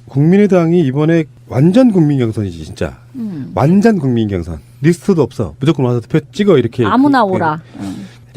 국민의당이 이번에 완전 국민 경선이지 진짜. 완전 국민 경선. 리스트도 없어. 무조건 와서 투표 찍어 이렇게. 아무나 오라.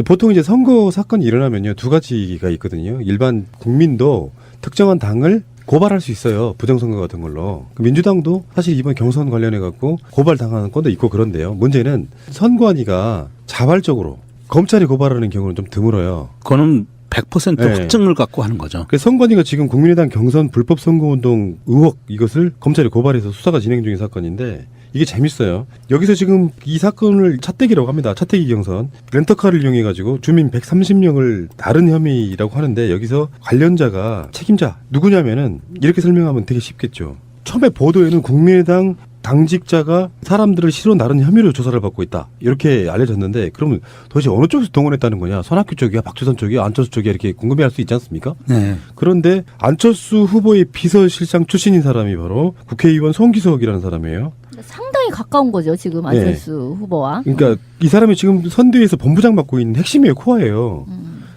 보통 이제 선거 사건이 일어나면요 2가지가 있거든요. 일반 국민도 특정한 당을 고발할 수 있어요. 부정선거 같은 걸로. 민주당도 사실 이번 경선 관련해 갖고 고발당하는 건도 있고 그런데요. 문제는 선관위가 자발적으로 검찰이 고발하는 경우는 좀 드물어요. 그거는 100% 네. 확증을 갖고 하는 거죠. 그래서 선관위가 지금 국민의당 경선 불법 선거운동 의혹 이것을 검찰이 고발해서 수사가 진행 중인 사건인데 이게 재밌어요. 여기서 지금 이 사건을 차떼기라고 합니다. 차떼기 경선. 렌터카를 이용해 가지고 주민 130명을 다른 혐의라고 하는데 여기서 관련자가 책임자 누구냐면은 이렇게 설명하면 되게 쉽겠죠. 처음에 보도에는 국민의당 당직자가 사람들을 시로 나른 혐의로 조사를 받고 있다. 이렇게 알려졌는데 그러면 도대체 어느 쪽에서 동원했다는 거냐. 손학규 쪽이야, 박주선 쪽이야, 안철수 쪽이야 이렇게 궁금해할 수 있지 않습니까? 네. 그런데 안철수 후보의 비서실장 출신인 사람이 바로 국회의원 송기석이라는 사람이에요. 상당히 가까운 거죠 지금 안철수 후보와. 그러니까 이 사람이 지금 선대위에서 본부장 맡고 있는 핵심이에요. 코어예요.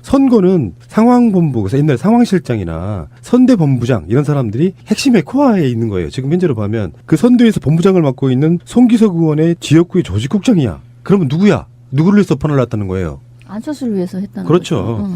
선거는 상황본부, 그래서 옛날에 상황실장이나 선대본부장 이런 사람들이 핵심의 코어에 있는 거예요. 지금 현재로 보면 그 선대위에서 본부장을 맡고 있는 송기석 의원의 지역구의 조직국장이야. 그러면 누구야? 누구를 위해서 판을 놨다는 거예요. 안철수를 위해서 했다는 그렇죠. 거죠.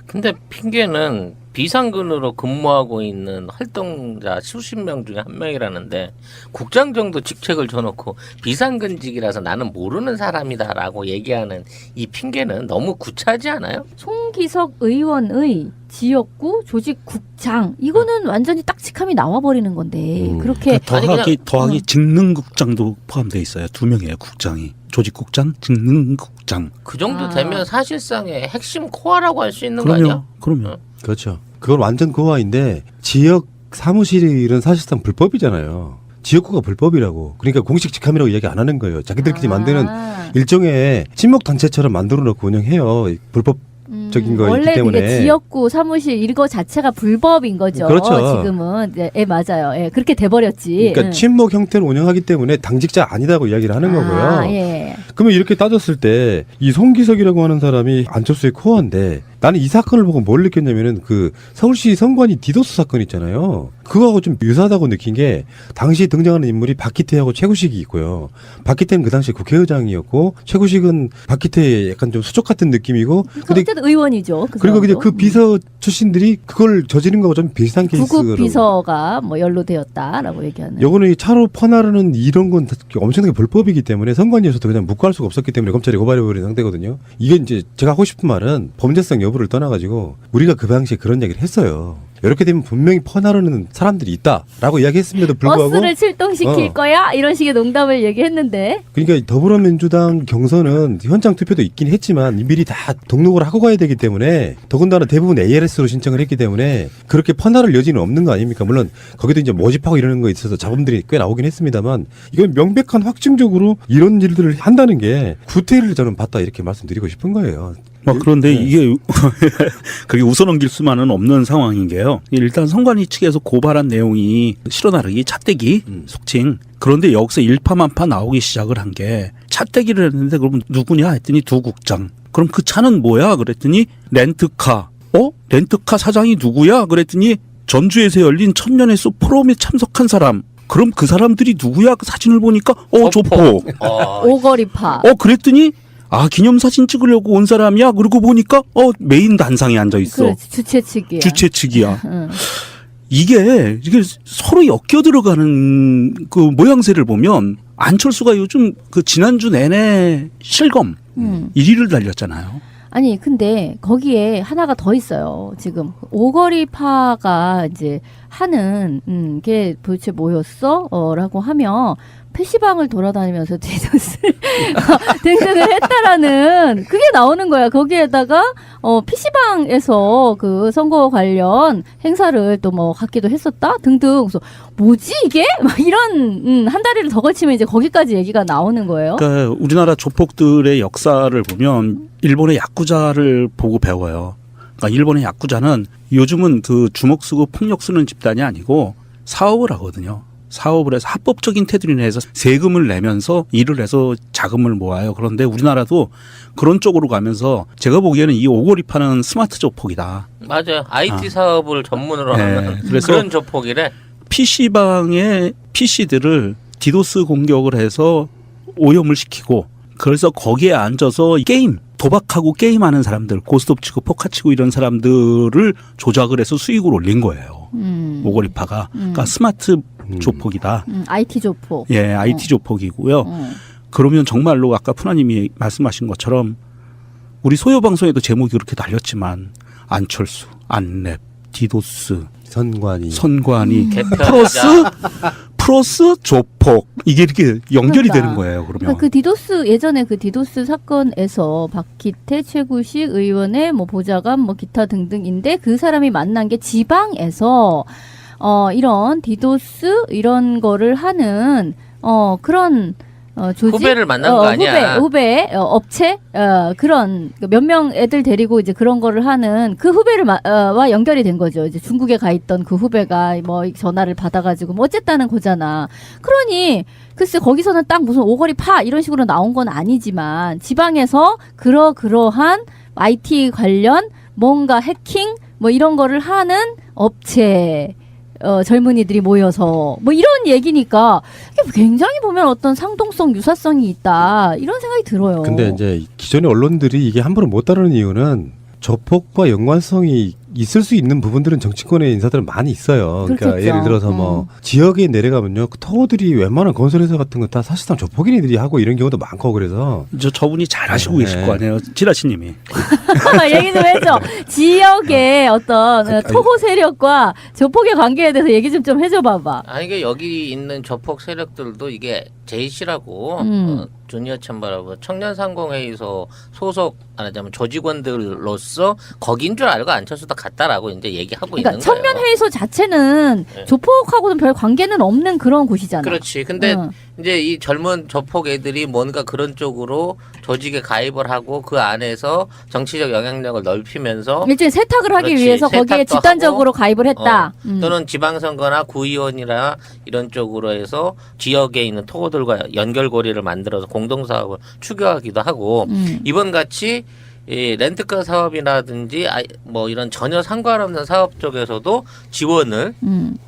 근데 핑계는 비상근으로 근무하고 있는 활동자 수십 명 중에 한 명이라는데 국장 정도 직책을 줘놓고 비상근직이라서 나는 모르는 사람이다라고 얘기하는 이 핑계는 너무 구차하지 않아요? 송기석 의원의 지역구 조직국장 이거는 완전히 딱직함이 나와버리는 건데 그렇게 더하기 직능국장도 포함되어 있어요. 2명이에요. 국장이. 조직국장, 직능국장. 그 정도 되면 사실상의 핵심 코어라고 할 수 있는 거 그럼요. 아니야? 그럼요. 그렇죠. 그건 완전 코어인데 지역 사무실은 사실상 불법이잖아요. 지역구가 불법이라고. 그러니까 공식 직함이라고 얘기 안 하는 거예요. 자기들끼리 만드는 일종의 친목 단체처럼 만들어 놓고 운영해요. 불법적인 거 있기 원래 때문에. 그게 지역구 사무실 이거 자체가 불법인 거죠. 그렇죠. 지금은 맞아요. 예, 그렇게 돼버렸지. 그러니까 친목 형태로 운영하기 때문에 당직자 아니다고 이야기를 하는 거고요. 예. 그러면 이렇게 따졌을 때 이 송기석이라고 하는 사람이 안철수의 코어인데 나는 이 사건을 보고 뭘 느꼈냐면은 그 서울시 선관위 디도스 사건 있잖아요. 그거하고 좀 유사하다고 느낀 게 당시에 등장하는 인물이 박기태하고 최구식이 있고요. 박기태는 그 당시 국회의장이었고 최구식은 박기태의 약간 좀 수족 같은 느낌이고. 근데 어쨌든 의원이죠. 그리고 이제 그 비서 출신들이 그걸 저지른 거하고 좀 비슷한 케이스로. 구급 비서가 뭐 연루되었다라고 얘기하는. 요거는 차로 퍼나르는 이런 건 엄청나게 불법이기 때문에 선관위에서도 그냥 묵과할 수가 없었기 때문에 검찰이 고발해버린 상태거든요. 이게 이제 제가 하고 싶은 말은 범죄성 여부를 떠나가지고 우리가 그 당시에 그런 얘기를 했어요. 이렇게 되면 분명히 퍼나르는 사람들이 있다라고 이야기했음에도 불구하고 버스를 출동시킬 거야? 이런 식의 농담을 얘기했는데. 그러니까 더불어민주당 경선은 현장 투표도 있긴 했지만 미리 다 등록을 하고 가야 되기 때문에 더군다나 대부분 ALS로 신청을 했기 때문에 그렇게 퍼나를 여지는 없는 거 아닙니까? 물론 거기도 이제 모집하고 이러는 거 있어서 잡음들이 꽤 나오긴 했습니다만 이건 명백한 확증적으로 이런 일들을 한다는 게 구태를 저는 봤다 이렇게 말씀드리고 싶은 거예요. 그런데 이게 그게 웃어넘길 수만은 없는 상황인 게요. 일단 선관위 측에서 고발한 내용이 실어나르기, 차떼기, 속칭. 그런데 여기서 일파만파 나오기 시작을 한 게 차떼기를 했는데 그러면 누구냐 했더니 두 국장. 그럼 그 차는 뭐야? 그랬더니 렌트카. 렌트카 사장이 누구야? 그랬더니 전주에서 열린 천년의 숲 포럼에 참석한 사람. 그럼 그 사람들이 누구야? 그 사진을 보니까 조폭. 오거리파. 그랬더니 기념사진 찍으려고 온 사람이야? 그러고 보니까, 메인 단상에 앉아있어. 그렇지, 주최 측이야. 주최 측이야. 이게 서로 엮여 들어가는 그 모양새를 보면, 안철수가 요즘 그 지난주 내내 실검 1위를 달렸잖아요. 아니, 근데 거기에 하나가 더 있어요. 지금 오거리파가 이제 하는 게 도대체 뭐였어? 라고 하면 PC방을 돌아다니면서 디도스를 등등을 했다라는 그게 나오는 거야. 거기에다가 PC방에서 그 선거 관련 행사를 또 뭐 갖기도 했었다 등등. 그래서 뭐지 이게? 막 이런 한 다리를 더 걸치면 이제 거기까지 얘기가 나오는 거예요. 그러니까 우리나라 조폭들의 역사를 보면 일본의 야쿠자를 보고 배워요. 그러니까 일본의 야쿠자는 요즘은 그 주먹 쓰고 폭력 쓰는 집단이 아니고 사업을 하거든요. 사업을 해서 합법적인 테두리 내에서 세금을 내면서 일을 해서 자금을 모아요. 그런데 우리나라도 그런 쪽으로 가면서 제가 보기에는 이 오거리파는 스마트 조폭이다. 맞아요. IT 사업을 전문으로 네. 하는 그래서 그런 조폭이래. PC방의 PC들을 디도스 공격을 해서 오염을 시키고 그래서 거기에 앉아서 게임, 도박하고 게임하는 사람들, 고스톱 치고 포카 치고 이런 사람들을 조작을 해서 수익을 올린 거예요. 오거리파가. 그러니까 스마트 조폭이다. IT 조폭. 예, IT 조폭이고요. 그러면 정말로 아까 푸나님이 말씀하신 것처럼 우리 소요 방송에도 제목이 그렇게 달렸지만 안철수, 안랩, 디도스, 선관위, 플러스 조폭 이게 이렇게 연결이 그러니까. 되는 거예요. 그러면 그 디도스 예전에 그 디도스 사건에서 박기태 최구식 의원의 뭐 보좌관 뭐 기타 등등인데 그 사람이 만난 게 지방에서 이런 디도스 이런 거를 하는 그런 조직 후배를 만난 거 아니야? 후배 업체 그런 몇 명 애들 데리고 이제 그런 거를 하는 그 후배를 와 연결이 된 거죠. 이제 중국에 가 있던 그 후배가 뭐 전화를 받아가지고 뭐 어쨌다는 거잖아. 그러니 글쎄 거기서는 딱 무슨 오거리 파 이런 식으로 나온 건 아니지만 지방에서 그러한 IT 관련 뭔가 해킹 뭐 이런 거를 하는 업체. 젊은이들이 모여서 뭐 이런 얘기니까 이게 굉장히 보면 어떤 상동성, 유사성이 있다 이런 생각이 들어요. 근데 이제 기존의 언론들이 이게 함부로 못 다루는 이유는 조폭과 연관성이 있을 수 있는 부분들은 정치권의 인사들은 많이 있어요. 그러니까 그렇겠죠. 예를 들어서 뭐 지역에 내려가면요, 그 터들이 웬만한 건설회사 같은 거 다 사실상 조폭인들이 하고 이런 경우도 많고 그래서 저분이 잘 하시고 네. 계실 거 아니에요, 지라시님이. 얘기 좀 해줘. 지역의 어떤 토호 세력과 조폭의 관계에 대해서 얘기 좀 해줘 봐봐. 아니 이게 여기 있는 조폭 세력들도 이게 제이씨라고 주니어 챔버라고 청년상공회의소 소속 말하자면 조직원들로서 거긴 줄 알고 안철수도 갔다라고 이제 얘기하고 그러니까 있는 거예요. 청년회의소 자체는 네. 조폭하고는 별 관계는 없는 그런 곳이잖아. 그렇지. 근데 이제 이 젊은 조폭 애들이 뭔가 그런 쪽으로 조직에 가입을 하고 그 안에서 정치적 영향력을 넓히면서 일종의 세탁을 하기 그렇지. 위해서 거기에 세탁도 집단적으로 하고, 가입을 했다. 또는 지방선거나 구의원이나 이런 쪽으로 해서 지역에 있는 토고들과 연결고리를 만들어서 공동사업을 추구하기도 하고 이번 같이 이 렌트카 사업이라든지 뭐 이런 전혀 상관없는 사업 쪽에서도 지원을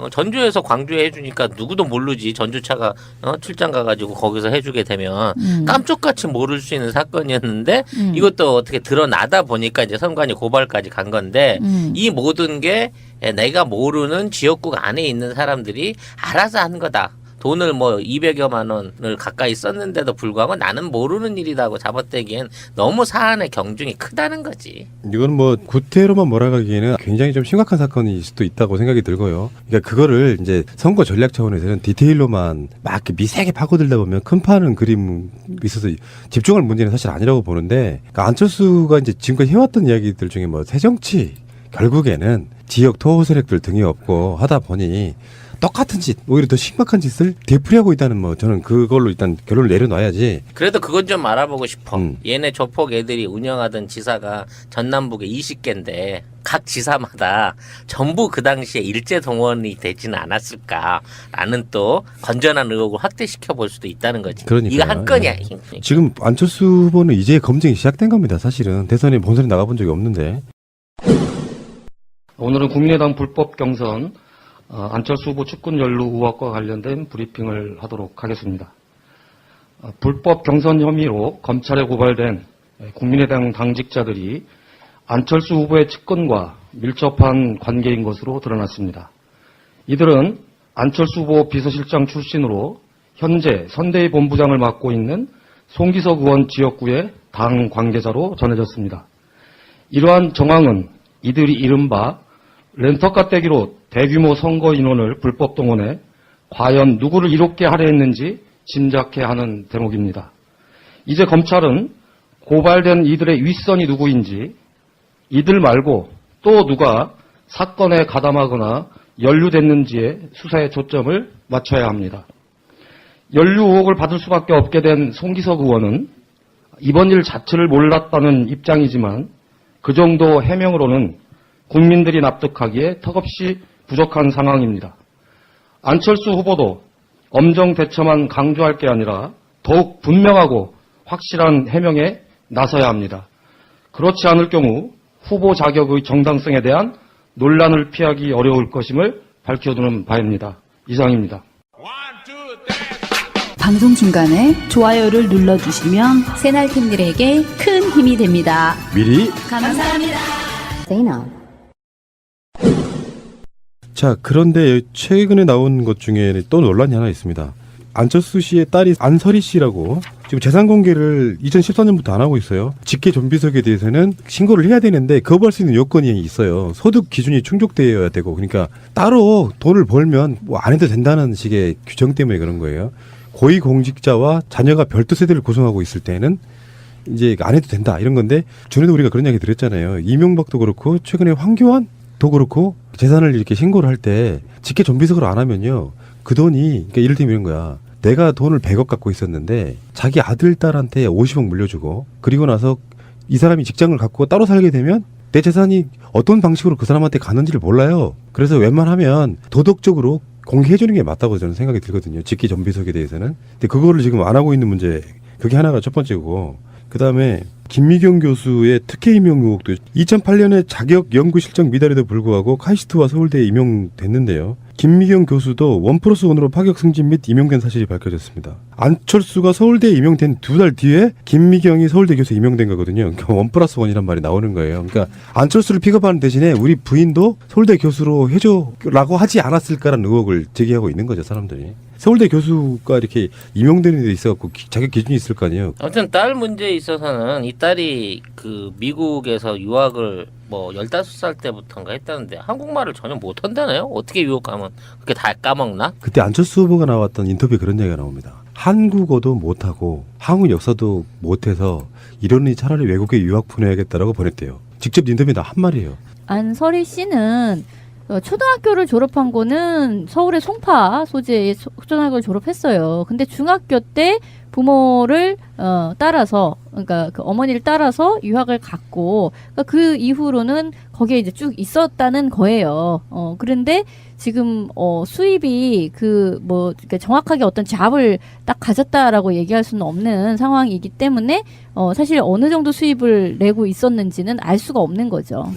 전주에서 광주에 해주니까 누구도 모르지. 전주차가 출장 가가지고 거기서 해주게 되면 깜짝같이 모를 수 있는 사건이었는데 이것도 어떻게 드러나다 보니까 이제 선관위 고발까지 간 건데 이 모든 게 내가 모르는 지역국 안에 있는 사람들이 알아서 한 거다. 돈을 뭐 200여만 원을 가까이 썼는데도 불구하고 나는 모르는 일이라고 잡아떼기엔 너무 사안의 경중이 크다는 거지. 이건 뭐 구태로만 몰아가기에는 굉장히 좀 심각한 사건일 수도 있다고 생각이 들고요. 그러니까 그거를 이제 선거 전략 차원에서는 디테일로만 막 이렇게 미세하게 파고들다 보면 큰 파는 그림 있어서 집중할 문제는 사실 아니라고 보는데, 그러니까 안철수가 이제 지금까지 해왔던 이야기들 중에 뭐 새정치 결국에는 지역 토호 세력들 등이 없고 하다 보니 똑같은 짓, 오히려 더 심각한 짓을 되풀이하고 있다는 뭐 저는 그걸로 일단 결론을 내려놔야지. 그래도 그건 좀 알아보고 싶어. 얘네 조폭 애들이 운영하던 지사가 전남북에 20개인데 각 지사마다 전부 그 당시에 일제 동원이 되지는 않았을까라는 또 건전한 의혹을 확대시켜 볼 수도 있다는 거지. 그러니까요. 이거 한 건이야. 지금 안철수 후보는 이제 검증이 시작된 겁니다. 사실은 대선에 본선에 나가본 적이 없는데. 오늘은 국민의당 불법 경선 안철수 후보 측근 연루 의혹과 관련된 브리핑을 하도록 하겠습니다. 불법 경선 혐의로 검찰에 고발된 국민의당 당직자들이 안철수 후보의 측근과 밀접한 관계인 것으로 드러났습니다. 이들은 안철수 후보 비서실장 출신으로 현재 선대위 본부장을 맡고 있는 송기석 의원 지역구의 당 관계자로 전해졌습니다. 이러한 정황은 이들이 이른바 렌터카 떼기로 대규모 선거 인원을 불법 동원해 과연 누구를 이롭게 하려 했는지 짐작해 하는 대목입니다. 이제 검찰은 고발된 이들의 윗선이 누구인지, 이들 말고 또 누가 사건에 가담하거나 연루됐는지에 수사에 초점을 맞춰야 합니다. 연루 의혹을 받을 수밖에 없게 된 송기석 의원은 이번 일 자체를 몰랐다는 입장이지만 그 정도 해명으로는 국민들이 납득하기에 턱없이 부족한 상황입니다. 안철수 후보도 엄정 대처만 강조할 게 아니라 더욱 분명하고 확실한 해명에 나서야 합니다. 그렇지 않을 경우 후보 자격의 정당성에 대한 논란을 피하기 어려울 것임을 밝혀두는 바입니다. 이상입니다. 방송 중간에 좋아요를 눌러주시면 새날팀들에게 큰 힘이 됩니다. 미리. 감사합니다. 자, 그런데 최근에 나온 것 중에 또 논란이 하나 있습니다. 안철수 씨의 딸이 안설희 씨라고 지금 재산 공개를 2014년부터 안 하고 있어요. 직계 좀비석에 대해서는 신고를 해야 되는데 거부할 수 있는 요건이 있어요. 소득 기준이 충족되어야 되고, 그러니까 따로 돈을 벌면 뭐 안 해도 된다는 식의 규정 때문에 그런 거예요. 고위공직자와 자녀가 별도 세대를 구성하고 있을 때는 이제 안 해도 된다 이런 건데, 전에도 우리가 그런 이야기 드렸잖아요. 이명박도 그렇고 최근에 황교안도 그렇고 재산을 이렇게 신고를 할 때 직계 좀비석으로 안 하면요, 그 돈이, 그러니까 이를테면 이런 거야. 내가 돈을 100억 갖고 있었는데 자기 아들 딸한테 50억 물려주고, 그리고 나서 이 사람이 직장을 갖고 따로 살게 되면 내 재산이 어떤 방식으로 그 사람한테 가는지를 몰라요. 그래서 웬만하면 도덕적으로 공개해주는 게 맞다고 저는 생각이 들거든요. 직계 좀비석에 대해서는. 근데 그거를 지금 안 하고 있는 문제, 그게 하나가 첫 번째고, 그 다음에 김미경 교수의 특혜 임용 의혹도 2008년에 자격 연구 실적 미달에도 불구하고 카이스트와 서울대에 임용됐는데요. 김미경 교수도 1+1으로 파격 승진 및 임용된 사실이 밝혀졌습니다. 안철수가 서울대에 임용된 2달 뒤에 김미경이 서울대 교수에 임용된 거거든요. 그러니까 1+1이란 말이 나오는 거예요. 그러니까 안철수를 픽업하는 대신에 우리 부인도 서울대 교수로 해줘라고 하지 않았을까라는 의혹을 제기하고 있는 거죠, 사람들이. 서울대 교수가 이렇게 임용되는 데 있어갖고 자격 기준이 있을 거 아니에요. 아무튼 딸 문제에 있어서는 이 딸이 그 미국에서 유학을 뭐 15살 때부터인가 했다는데 한국말을 전혀 못한다네요. 어떻게 유학하면 그렇게 다 까먹나? 그때 안철수 후보가 나왔던 인터뷰에 그런 얘기가 나옵니다. 한국어도 못하고 한국 역사도 못해서 이러니 차라리 외국에 유학 보내야겠다라고 보냈대요. 직접 인터뷰에 한 말이에요. 안설희 씨는 초등학교를 졸업한 거는 서울의 송파 소재의 초등학교를 졸업했어요. 근데 중학교 때 부모를 따라서, 그러니까 그 어머니를 따라서 유학을 갔고, 그러니까 그 이후로는 거기에 이제 쭉 있었다는 거예요. 그런데 지금 수입이 그러니까 정확하게 어떤 잡을 딱 가졌다라고 얘기할 수는 없는 상황이기 때문에 사실 어느 정도 수입을 내고 있었는지는 알 수가 없는 거죠.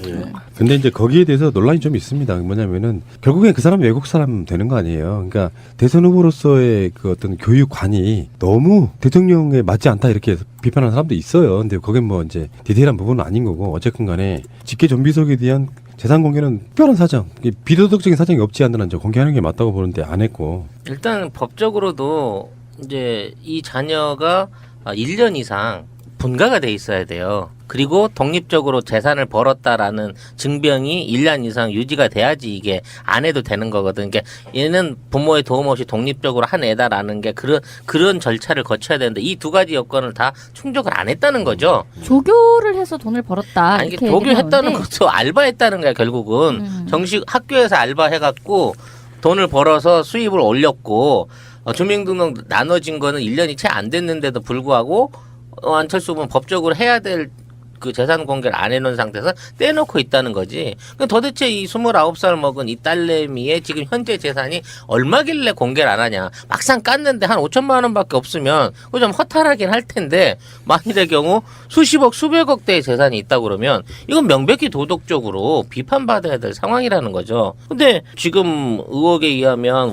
근데 이제 거기에 대해서 논란이 좀 있습니다. 뭐냐면은 결국엔 그 사람 외국 사람 되는 거 아니에요. 그러니까 대선 후보로서의 그 어떤 교육관이 너무 대통령에 맞지 않다 이렇게 비판하는 사람도 있어요. 근데 거긴 뭐 이제 디테일한 부분은 아닌 거고, 어쨌든 간에 직계 좀비석에 대한 재산 공개는 특별한 사정, 비도덕적인 사정이 없지 않는 한 공개하는 게 맞다고 보는데 안 했고. 일단 법적으로도 이제 이 자녀가 1년 이상 분가가 돼 있어야 돼요. 그리고 독립적으로 재산을 벌었다라는 증명이 1년 이상 유지가 돼야지 이게 안 해도 되는 거거든. 그러니까 얘는 부모의 도움 없이 독립적으로 한 애다라는 게 그런 절차를 거쳐야 되는데 이 두 가지 여건을 다 충족을 안 했다는 거죠. 조교를 해서 돈을 벌었다. 아니, 이렇게 조교했다는 얘기하는데 것도 알바했다는 거야 결국은. 정식 학교에서 알바해갖고 돈을 벌어서 수입을 올렸고, 주민등록 나눠진 거는 1년이 채 안 됐는데도 불구하고 안철수 후보는 법적으로 해야 될 그 재산 공개를 안 해놓은 상태에서 떼놓고 있다는 거지. 그러니까 도대체 이 29살 먹은 이 딸내미의 지금 현재 재산이 얼마길래 공개를 안 하냐. 막상 깠는데 한 5천만 원밖에 없으면 그거 좀 허탈하긴 할 텐데, 만일의 경우 수십억 수백억 대의 재산이 있다고 그러면 이건 명백히 도덕적으로 비판받아야 될 상황이라는 거죠. 근데 지금 의혹에 의하면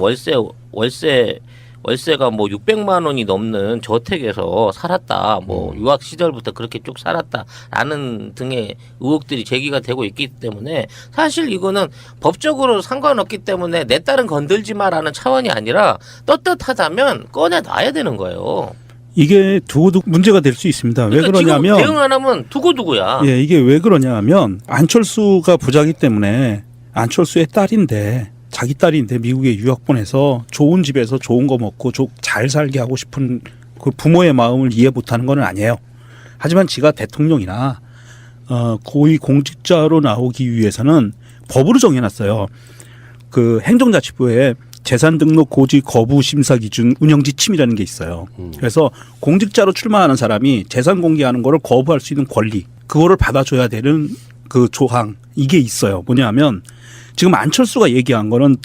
월세가 뭐 600만 원이 넘는 저택에서 살았다. 뭐 유학 시절부터 그렇게 쭉 살았다라는 등의 의혹들이 제기가 되고 있기 때문에 사실 이거는 법적으로 상관없기 때문에 내 딸은 건들지 마라는 차원이 아니라 떳떳하다면 꺼내 놔야 되는 거예요. 이게 두고두고 문제가 될 수 있습니다. 그러니까 왜 그러냐면, 지금 대응 안 하면 두고두고야. 예, 이게 왜 그러냐면 안철수가 부자기 때문에 안철수의 딸인데, 자기 딸인데 미국에 유학 보내서 좋은 집에서 좋은 거 먹고 잘 살게 하고 싶은 그 부모의 마음을 이해 못하는 건 아니에요. 하지만 지가 대통령이나 고위 공직자로 나오기 위해서는 법으로 정해놨어요. 그 행정자치부에 재산 등록 고지 거부 심사 기준 운영 지침이라는 게 있어요. 그래서 공직자로 출마하는 사람이 재산 공개하는 거를 거부할 수 있는 권리, 그거를 받아줘야 되는 그 조항, 이게 있어요. 뭐냐면 지금 안철수가 얘기한 거는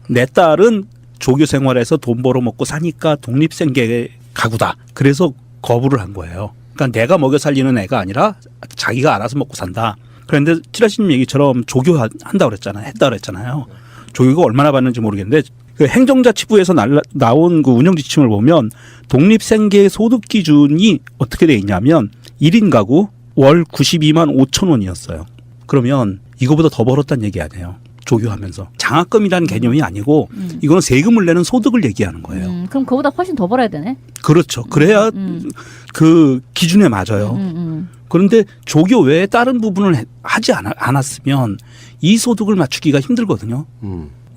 내 딸은 조교 생활에서 돈 벌어 먹고 사니까 독립생계 가구다. 그래서 거부를 한 거예요. 그러니까 내가 먹여 살리는 애가 아니라 자기가 알아서 먹고 산다. 그런데 칠하시님 얘기처럼 조교 한다 그랬잖아요. 했다 그랬잖아요. 조교가 얼마나 받는지 모르겠는데 그 행정자치부에서 나온 그 운영 지침을 보면 독립생계 소득 기준이 어떻게 돼 있냐면 1인 가구 월 92만 5천 원이었어요. 그러면 이거보다 더 벌었다는 얘기 아니에요. 조교하면서. 장학금이라는 개념이 아니고 이거는 세금을 내는 소득을 얘기하는 거예요. 그럼 그거보다 훨씬 더 벌어야 되네. 그렇죠. 그래야 그 기준에 맞아요. 그런데 조교 외에 다른 부분을 하지 않았으면 이 소득을 맞추기가 힘들거든요.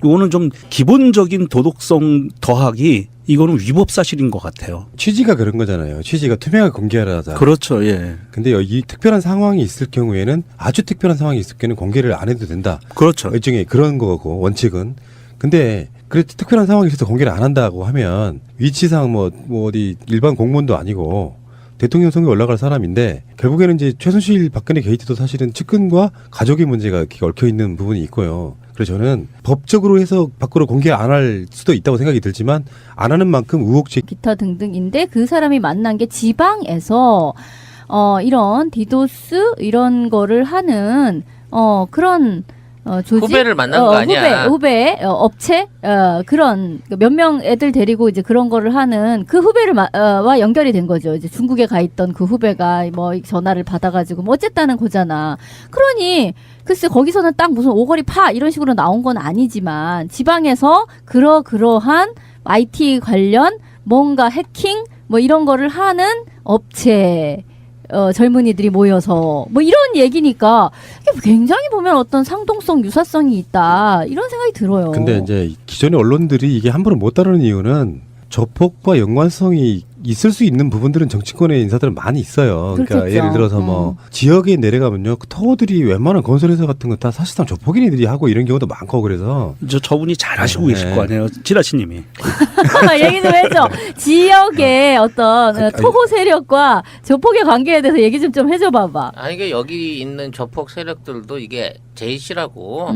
이거는 좀 기본적인 도덕성 더하기 이거는 위법 사실인 것 같아요. 취지가 그런 거잖아요. 취지가 투명하게 공개하자. 그렇죠. 예. 근데 이 특별한 상황이 있을 경우에는 아주 특별한 상황이 있을 경우에는 공개를 안 해도 된다. 그렇죠. 일종의 그런 거고 원칙은. 근데 그래 특별한 상황이 있어서 공개를 안 한다고 하면 위치상 뭐 어디 일반 공무원도 아니고 대통령 선거에 올라갈 사람인데 결국에는 이제 최순실 박근혜 게이트도 사실은 측근과 가족의 문제가 이렇게 얽혀 있는 부분이 있고요. 그래서 저는 법적으로 해서 밖으로 공개 안 할 수도 있다고 생각이 들지만 안 하는 만큼 의혹지 기타 등등인데 그 사람이 만난 게 지방에서 이런 디도스 이런 거를 하는 그런 조직 후배를 만난 거 아니야. 후배 업체 그런 몇 명 애들 데리고 이제 그런 거를 하는 그 후배를 와 연결이 된 거죠. 이제 중국에 가 있던 그 후배가 뭐 전화를 받아가지고 뭐 어쨌다는 거잖아. 그러니 글쎄 거기서는 딱 무슨 오거리 파 이런 식으로 나온 건 아니지만 지방에서 그러한 IT 관련 뭔가 해킹 뭐 이런 거를 하는 업체. 젊은이들이 모여서 뭐 이런 얘기니까 이게 굉장히 보면 어떤 상동성 유사성이 있다 이런 생각이 들어요. 근데 이제 기존의 언론들이 이게 함부로 못 다루는 이유는 조폭과 연관성이 있을 수 있는 부분들은 정치권의 인사들은 많이 있어요. 그러니까 그렇겠죠. 예를 들어서 뭐 지역에 내려가면요, 그 터들이 웬만한 건설회사 같은 거 다 사실상 조폭인들이 하고 이런 경우도 많고 그래서 저분이 잘 하시고 네. 계실 거 아니에요. 지라시님이. 얘기 좀 해줘. 지역의 어떤 토호 세력과 조폭의 관계에 대해서 얘기 좀 해줘 봐봐. 아니 이게 여기 있는 조폭 세력들도 이게 제이씨라고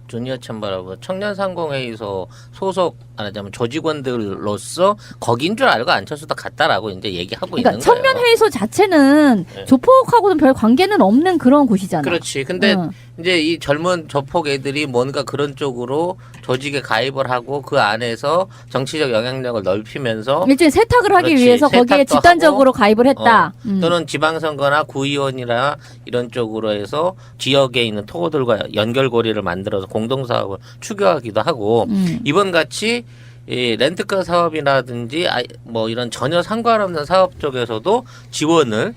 주니어 챔버라고 청년상공회의소 소속 말하자면 조직원들로서 거긴 줄 알고 안철수도 갔다라고 이제 얘기하고 그러니까 있는 거예요. 청년회의소 자체는 네. 조폭하고는 별 관계는 없는 그런 곳이잖아. 그렇지. 근데 이제 이 젊은 조폭 애들이 뭔가 그런 쪽으로 조직에 가입을 하고 그 안에서 정치적 영향력을 넓히면서 일종의 세탁을 하기 그렇지. 위해서 거기에 세탁도 집단적으로 하고, 가입을 했다. 또는 지방선거나 구의원이나 이런 쪽으로 해서 지역에 있는 토호들과 연결고리를 만들어서 공동사업을 추구하기도 하고 이번 같이 이 렌트카 사업이라든지 뭐 이런 전혀 상관없는 사업 쪽에서도 지원을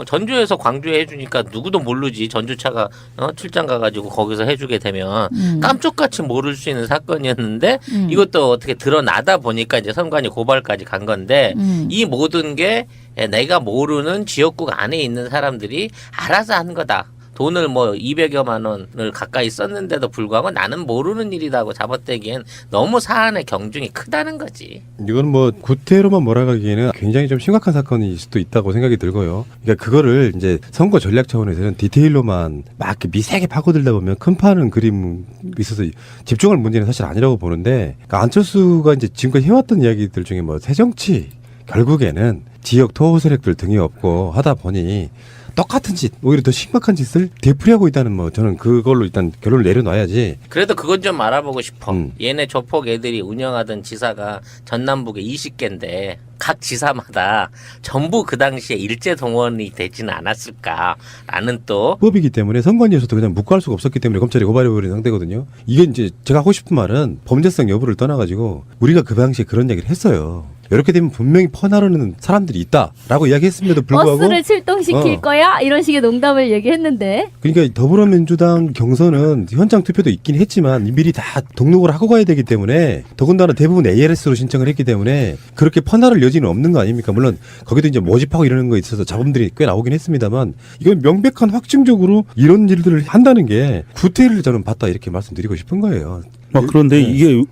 전주에서 광주에 해주니까 누구도 모르지. 전주차가 출장 가가지고 거기서 해주게 되면 깜짝같이 모를 수 있는 사건이었는데 이것도 어떻게 드러나다 보니까 이제 선관위 고발까지 간 건데 이 모든 게 내가 모르는 지역국 안에 있는 사람들이 알아서 한 거다. 돈을 뭐 200여만 원을 가까이 썼는데도 불구하고 나는 모르는 일이라고 잡아떼기엔 너무 사안의 경중이 크다는 거지. 이건 뭐 구태로만 몰아가기에는 굉장히 좀 심각한 사건일 수도 있다고 생각이 들고요. 그러니까 그거를 이제 선거 전략 차원에서는 디테일로만 막 이렇게 미세하게 파고들다 보면 큰 파는 그림 있어서 집중할 문제는 사실 아니라고 보는데, 그러니까 안철수가 이제 지금까지 해왔던 이야기들 중에 뭐 새정치 결국에는 지역 토호 세력들 등이 없고 하다 보니 똑같은 짓, 오히려 더 심각한 짓을 되풀이하고 있다는 뭐 저는 그걸로 일단 결론을 내려놔야지. 그래도 그건 좀 알아보고 싶어. 얘네 조폭 애들이 운영하던 지사가 전남북에 20개인데 각 지사마다 전부 그 당시에 일제 동원이 되지는 않았을까라는 또 법이기 때문에 선관위에서도 그냥 묵과할 수가 없었기 때문에 검찰이 고발해버린 상태거든요. 이게 이제 제가 하고 싶은 말은 범죄성 여부를 떠나가지고 우리가 그 당시에 그런 얘기를 했어요. 이렇게 되면 분명히 퍼나르는 사람들이 있다라고 이야기했음에도 불구하고 버스를 출동시킬 거야? 이런 식의 농담을 얘기했는데. 그러니까 더불어민주당 경선은 현장 투표도 있긴 했지만 미리 다 등록을 하고 가야 되기 때문에 더군다나 대부분 ALS로 신청을 했기 때문에 그렇게 퍼나를 여지는 없는 거 아닙니까? 물론 거기도 이제 모집하고 이러는 거에 있어서 잡음들이 꽤 나오긴 했습니다만 이건 명백한 확증적으로 이런 일들을 한다는 게 구태를 저는 봤다 이렇게 말씀드리고 싶은 거예요. 그런데 이게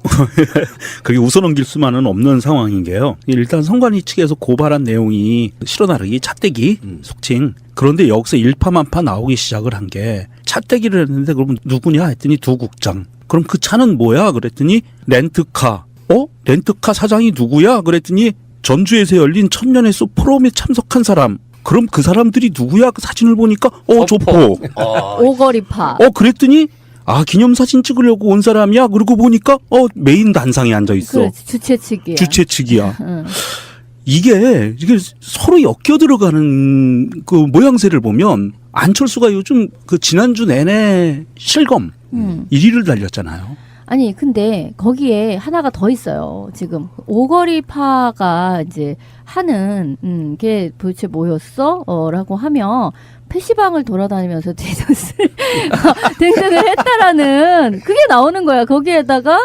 그게 웃어넘길 수만은 없는 상황인 게요. 일단 선관위 측에서 고발한 내용이 실어나르기, 차떼기, 속칭. 그런데 여기서 일파만파 나오기 시작을 한 게 차떼기를 했는데 그러면 누구냐 했더니 두 국장. 그럼 그 차는 뭐야? 그랬더니 렌트카. 렌트카 사장이 누구야? 그랬더니 전주에서 열린 천년의 숲 포럼에 참석한 사람. 그럼 그 사람들이 누구야? 그 사진을 보니까 조폭. 오거리파. 그랬더니 기념사진 찍으려고 온 사람이야. 그러고 보니까 메인 단상에 앉아 있어. 그렇지, 주최 측이야. 주최 측이야. 응. 이게 서로 엮여 들어가는 그 모양새를 보면 안철수가 요즘 그 지난주 내내 실검 1위를 달렸잖아요. 아니 근데 거기에 하나가 더 있어요. 지금 오거리파가 이제 하는 게 도대체 뭐였어? 라고 하면 PC방을 돌아다니면서 디도스를 등등을 했다라는 그게 나오는 거야. 거기에다가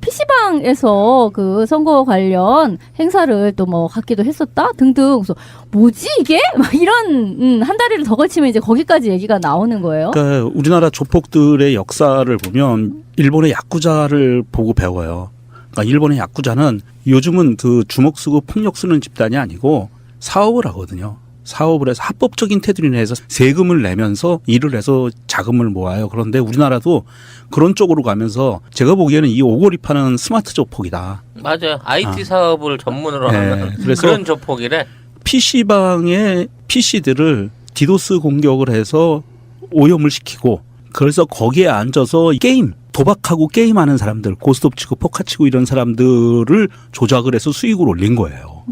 PC방에서 그 선거 관련 행사를 또 뭐 갖기도 했었다 등등. 그래서 뭐지 이게? 막 이런 한 다리를 더 걸치면 이제 거기까지 얘기가 나오는 거예요. 그러니까 우리나라 조폭들의 역사를 보면 일본의 야쿠자를 보고 배워요. 그러니까 일본의 야쿠자는 요즘은 그 주먹 쓰고 폭력 쓰는 집단이 아니고 사업을 하거든요. 사업을 해서 합법적인 테두리 내에서 세금을 내면서 일을 해서 자금을 모아요. 그런데 우리나라도 그런 쪽으로 가면서 제가 보기에는 이 오거리파는 스마트 조폭이다. 맞아요. IT 사업을 전문으로 네. 하는 그래서 그런 조폭이래. PC방의 PC들을 디도스 공격을 해서 오염을 시키고 그래서 거기에 앉아서 게임, 도박하고 게임하는 사람들, 고스톱 치고 포카 치고 이런 사람들을 조작을 해서 수익을 올린 거예요.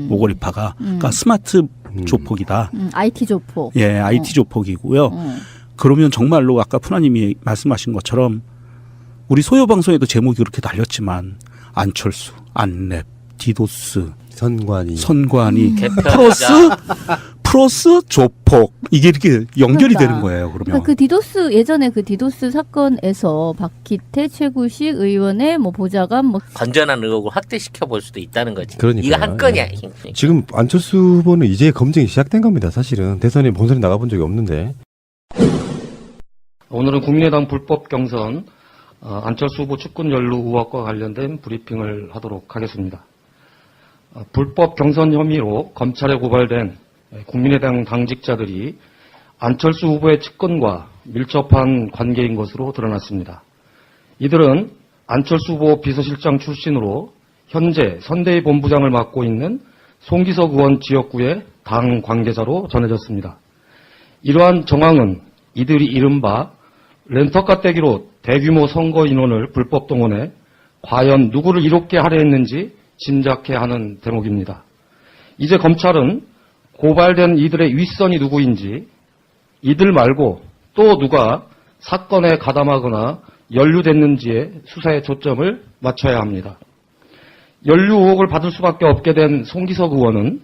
오거리파가. 그러니까 스마트 조폭이다. IT 조폭. 예, IT 조폭이고요. 그러면 정말로 아까 푸나님이 말씀하신 것처럼 우리 소요 방송에도 제목이 그렇게 달렸지만 안철수, 안랩, 디도스, 선관위 플러스 조폭 이게 이렇게 연결이 그러니까. 되는 거예요. 그러면 그러니까 그 디도스 예전에 그 디도스 사건에서 박기태 최구식 의원의 뭐 보좌관 뭐 건전한 의혹을 확대시켜 볼 수도 있다는 거지. 그러니까요. 이거 한 건이야. 지금 안철수 후보는 이제 검증이 시작된 겁니다. 사실은 대선에 본선에 나가본 적이 없는데. 오늘은 국민의당 불법 경선 안철수 후보 측근 연루 의혹과 관련된 브리핑을 하도록 하겠습니다. 불법 경선 혐의로 검찰에 고발된 국민의당 당직자들이 안철수 후보의 측근과 밀접한 관계인 것으로 드러났습니다. 이들은 안철수 후보 비서실장 출신으로 현재 선대위 본부장을 맡고 있는 송기석 의원 지역구의 당 관계자로 전해졌습니다. 이러한 정황은 이들이 이른바 렌터카 떼기로 대규모 선거 인원을 불법 동원해 과연 누구를 이롭게 하려 했는지 짐작해 하는 대목입니다. 이제 검찰은 고발된 이들의 윗선이 누구인지 이들 말고 또 누가 사건에 가담하거나 연루됐는지에 수사의 초점을 맞춰야 합니다. 연루 의혹을 받을 수밖에 없게 된 송기석 의원은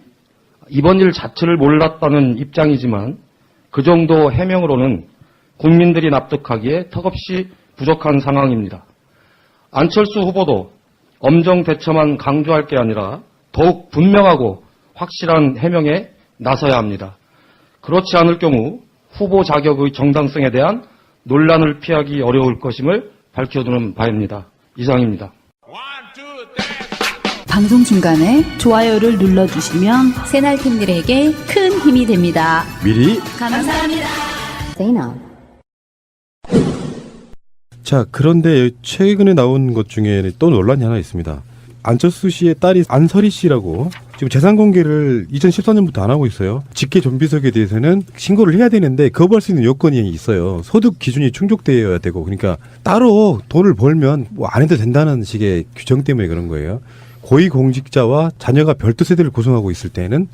이번 일 자체를 몰랐다는 입장이지만 그 정도 해명으로는 국민들이 납득하기에 턱없이 부족한 상황입니다. 안철수 후보도 엄정대처만 강조할 게 아니라 더욱 분명하고 확실한 해명에 나서야 합니다. 그렇지 않을 경우 후보 자격의 정당성에 대한 논란을 피하기 어려울 것임을 밝혀두는 바입니다. 이상입니다. 방송 중간에 좋아요를 눌러주시면 새날팀들에게 큰 힘이 됩니다. 미리. 감사합니다. 자, 그런데 최근에 나온 것 중에 또 논란이 하나 있습니다. 안철수 씨의 딸이 안설희 씨라고 지금 재산 공개를 2014년부터 안 하고 있어요. 직계 존비속에 대해서는 신고를 해야 되는데 거부할 수 있는 요건이 있어요. 소득 기준이 충족되어야 되고, 그러니까 따로 돈을 벌면 뭐 안 해도 된다는 식의 규정 때문에 그런 거예요. 고위공직자와 자녀가 별도 세대를 구성하고 있을 때는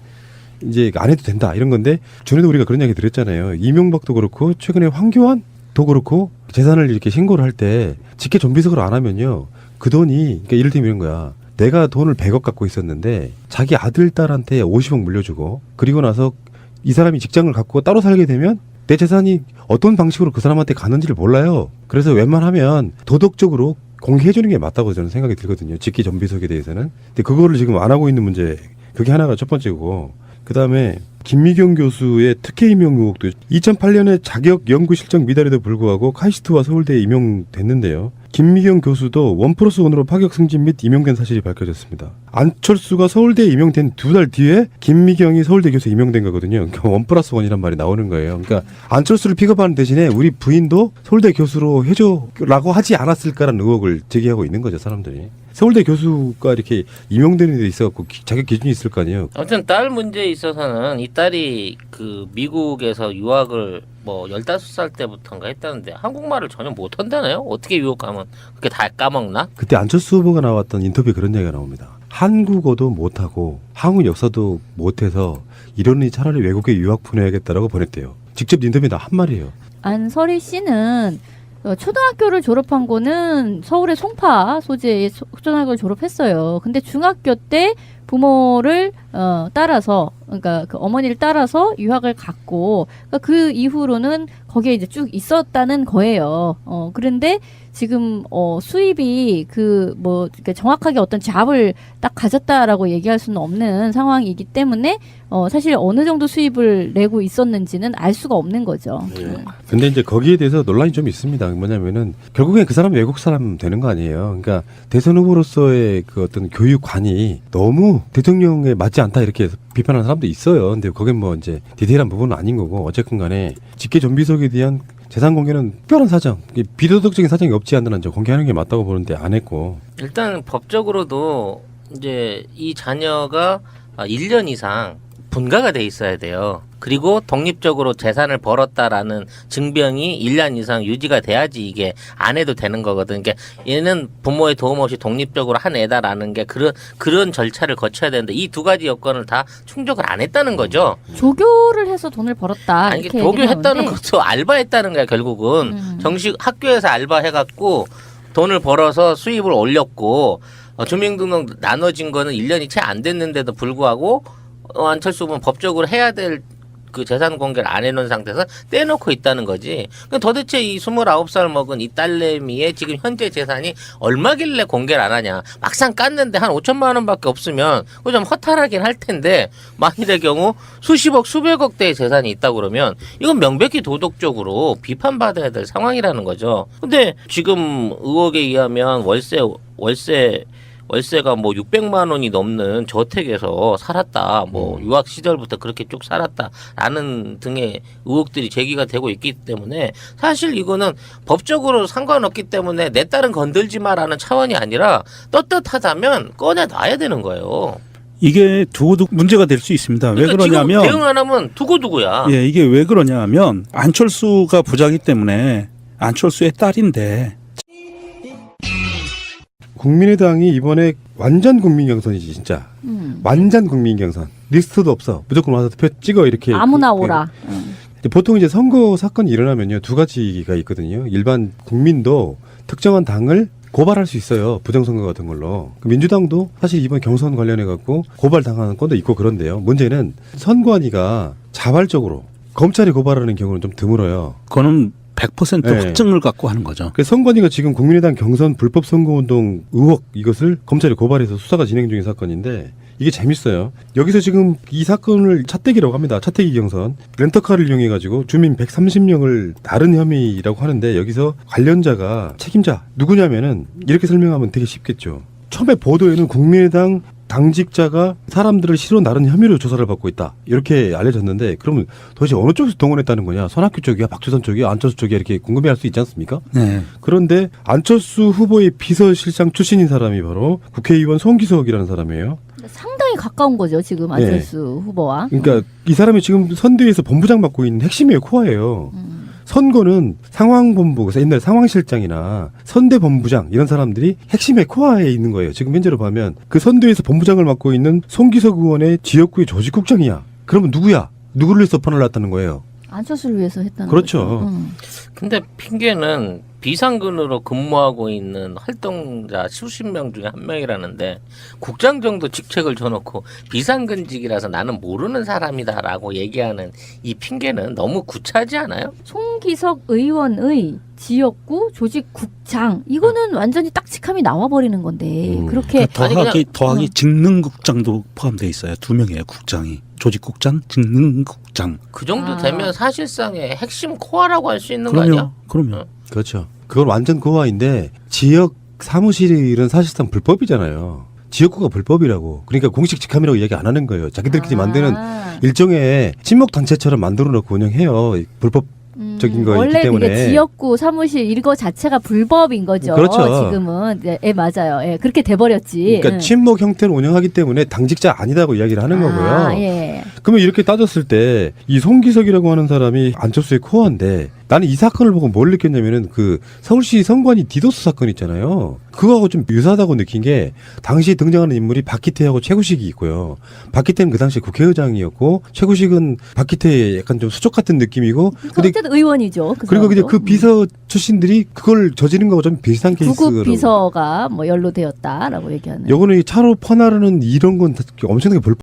이제 안 해도 된다 이런 건데, 전에도 우리가 그런 이야기 드렸잖아요. 이명박도 그렇고 최근에 황교안도 그렇고 재산을 이렇게 신고를 할 때 직계 존비속으로 안 하면요, 그 돈이, 그러니까 이를테면 이런 거야. 내가 돈을 100억 갖고 있었는데 자기 아들 딸한테 50억 물려주고, 그리고 나서 이 사람이 직장을 갖고 따로 살게 되면 내 재산이 어떤 방식으로 그 사람한테 가는지를 몰라요. 그래서 웬만하면 도덕적으로 공개해주는 게 맞다고 저는 생각이 들거든요. 직계 존비속에 대해서는. 근데 그거를 지금 안 하고 있는 문제, 그게 하나가 첫 번째고, 그 다음에 김미경 교수의 특혜 임용 의혹도 2008년에 자격 연구 실적 미달에도 불구하고 카이스트와 서울대에 임용됐는데요. 김미경 교수도 1+1으로 파격 승진 및 임용된 사실이 밝혀졌습니다. 안철수가 서울대에 임용된 2달 뒤에 김미경이 서울대 교수에 임용된 거거든요. 그러니까 1+1이란 말이 나오는 거예요. 그러니까 안철수를 픽업하는 대신에 우리 부인도 서울대 교수로 해줘라고 하지 않았을까라는 의혹을 제기하고 있는 거죠, 사람들이. 서울대 교수가 이렇게 임용되는 데 있어갖고 자격 기준이 있을 거 아니에요. 아무튼 딸 문제에 있어서는 이 딸이 그 미국에서 유학을 뭐 15살 때부터인가 했다는데 한국말을 전혀 못한다네요. 어떻게 유학하면 그렇게 다 까먹나? 그때 안철수 후보가 나왔던 인터뷰에 그런 얘기가 나옵니다. 한국어도 못하고 한국 역사도 못해서 이러니 차라리 외국에 유학 보내야겠다라고 보냈대요. 직접 인터뷰에다 한 말이에요. 안설희 씨는 초등학교를 졸업한 거는 서울의 송파 소재의 초등학교를 졸업했어요. 근데 중학교 때 부모를 따라서, 그러니까 그 어머니를 따라서 유학을 갔고, 그러니까 그 이후로는 거기에 이제 쭉 있었다는 거예요. 그런데 지금 수입이 그러니까 정확하게 어떤 잡을 딱 가졌다라고 얘기할 수는 없는 상황이기 때문에 사실 어느 정도 수입을 내고 있었는지는 알 수가 없는 거죠. 근데 이제 거기에 대해서 논란이 좀 있습니다. 뭐냐면은 결국엔 그 사람 외국 사람 되는 거 아니에요. 그러니까 대선 후보로서의 그 어떤 교육관이 너무 대통령에 맞지 않다 이렇게 비판하는 사람도 있어요. 근데 거긴 뭐 이제 디테일한 부분은 아닌 거고 어쨌든 간에 직계 좀비석에 대한 재산 공개는 특별한 사정, 비도덕적인 사정이 없지 않는 한 공개하는 게 맞다고 보는데 안 했고. 일단 법적으로도 이제 이 자녀가 1년 이상 분가가 돼 있어야 돼요. 그리고 독립적으로 재산을 벌었다라는 증명이 1년 이상 유지가 돼야지 이게 안 해도 되는 거거든. 그러니까 얘는 부모의 도움 없이 독립적으로 한 애다라는 게 그런 절차를 거쳐야 되는데 이 두 가지 여건을 다 충족을 안 했다는 거죠. 조교를 해서 돈을 벌었다. 아니 이렇게 조교했다는 얘기하는데 것도 알바했다는 거야 결국은. 정식 학교에서 알바해갖고 돈을 벌어서 수입을 올렸고 주민등록 나눠진 거는 1년이 채 안 됐는데도 불구하고 안철수 후보는 법적으로 해야 될 그 재산 공개를 안 해놓은 상태에서 떼놓고 있다는 거지. 그럼 도대체 이 29살 먹은 이 딸내미의 지금 현재 재산이 얼마길래 공개를 안 하냐. 막상 깠는데 한 5천만 원밖에 없으면 그거 좀 허탈하긴 할 텐데 만일의 경우 수십억 수백억 대의 재산이 있다고 그러면 이건 명백히 도덕적으로 비판받아야 될 상황이라는 거죠. 근데 지금 의혹에 의하면 월세가 뭐 600만 원이 넘는 저택에서 살았다. 뭐 유학 시절부터 그렇게 쭉 살았다라는 등의 의혹들이 제기가 되고 있기 때문에 사실 이거는 법적으로 상관없기 때문에 내 딸은 건들지 마라는 차원이 아니라 떳떳하다면 꺼내놔야 되는 거예요. 이게 두고두고 문제가 될 수 있습니다. 왜 그러니까 그러냐면 지금 대응 안 하면 두고두고야. 예, 이게 왜 그러냐면 안철수가 부자기 때문에 안철수의 딸인데 국민의당이 이번에 완전 국민 경선이지 진짜. 완전 국민 경선. 리스트도 없어. 무조건 와서 투표 찍어 이렇게. 아무나 오라. 근데 보통 이제 선거 사건이 일어나면요 두 가지가 있거든요. 일반 국민도 특정한 당을 고발할 수 있어요. 부정선거 같은 걸로. 민주당도 사실 이번 경선 관련해 갖고 고발당하는 건도 있고 그런데요. 문제는 선관위가 자발적으로 검찰이 고발하는 경우는 좀 드물어요. 그거는 100% 네. 확증을 갖고 하는 거죠. 그래서 선관위가 지금 국민의당 경선 불법 선거운동 의혹 이것을 검찰이 고발해서 수사가 진행 중인 사건인데 이게 재밌어요. 여기서 지금 이 사건을 차떼기라고 합니다. 차떼기 경선. 렌터카를 이용해 가지고 주민 130명을 다른 혐의라고 하는데 여기서 관련자가 책임자 누구냐면은 이렇게 설명하면 되게 쉽겠죠. 처음에 보도에는 국민의당 당직자가 사람들을 시로 나른 혐의로 조사를 받고 있다. 이렇게 알려졌는데 그러면 도대체 어느 쪽에서 동원했다는 거냐? 손학규 쪽이야? 박주선 쪽이야? 안철수 쪽이야? 이렇게 궁금해할 수 있지 않습니까? 네. 그런데 안철수 후보의 비서실장 출신인 사람이 바로 국회의원 송기석이라는 사람이에요. 상당히 가까운 거죠 지금 안철수 후보와. 그러니까 이 사람이 지금 선대위에서 본부장 맡고 있는 핵심이에요. 코어예요. 선거는 상황본부, 그래서 옛날 상황실장이나 선대본부장 이런 사람들이 핵심의 코어에 있는 거예요. 지금 현재로 보면 그 선대위에서 본부장을 맡고 있는 송기석 의원의 지역구의 조직국장이야. 그러면 누구야? 누구를 위해서 판을 놨다는 거예요. 안철수를 위해서 했다는 그렇죠. 거죠. 근데 핑계는 비상근으로 근무하고 있는 활동자 수십 명 중에 한 명이라는데 국장 정도 직책을 줘놓고 비상근직이라서 나는 모르는 사람이다라고 얘기하는 이 핑계는 너무 구차하지 않아요? 송기석 의원의 지역구 조직국장 이거는 완전히 딱직함이 나와버리는 건데 그렇게 더하기 직능국장도 포함되어 있어요. 2명이에요. 국장이. 조직국장, 직능국장. 그 정도 되면 사실상의 핵심 코어라고 할 수 있는 거 아니야? 그럼요. 그렇죠. 그건 완전 코어인데 지역 사무실은 사실상 불법이잖아요. 지역구가 불법이라고. 그러니까 공식 직함이라고 이야기 안 하는 거예요. 자기들끼리 만드는 일종의 친목 단체처럼 만들어 놓고 운영해요. 불법 적인 거였기 원래 때문에. 그게 지역구 사무실 이거 자체가 불법인 거죠. 그렇죠. 지금은 맞아요. 예, 그렇게 돼버렸지. 그러니까 응. 친목 형태를 운영하기 때문에 당직자 아니다고 이야기를 하는 거고요. 아, 예. 그러면 이렇게 따졌을 때 이 송기석이라고 하는 사람이 안철수의 코어인데 나는 이 사건을 보고 뭘 느꼈냐면은 그 서울시 선관위 디도스 사건 있잖아요. 그거하고 좀 유사하다고 느낀 게 당시에 등장하는 인물이 박기태하고 최구식이 있고요. 박기태는 그 당시에 국회의장이었고 최구식은 박기태의 약간 좀 수족 같은 느낌이고 근데 어쨌든 의원이죠. 그리고 이제 사람도. 그 비서 출신들이 그걸 저지른 거하고 좀 비슷한 케이스로 구급 비서가 뭐 연루되었다라고 얘기하는. 요거는 이 차로 퍼나르는 이런 건 엄청나게 불법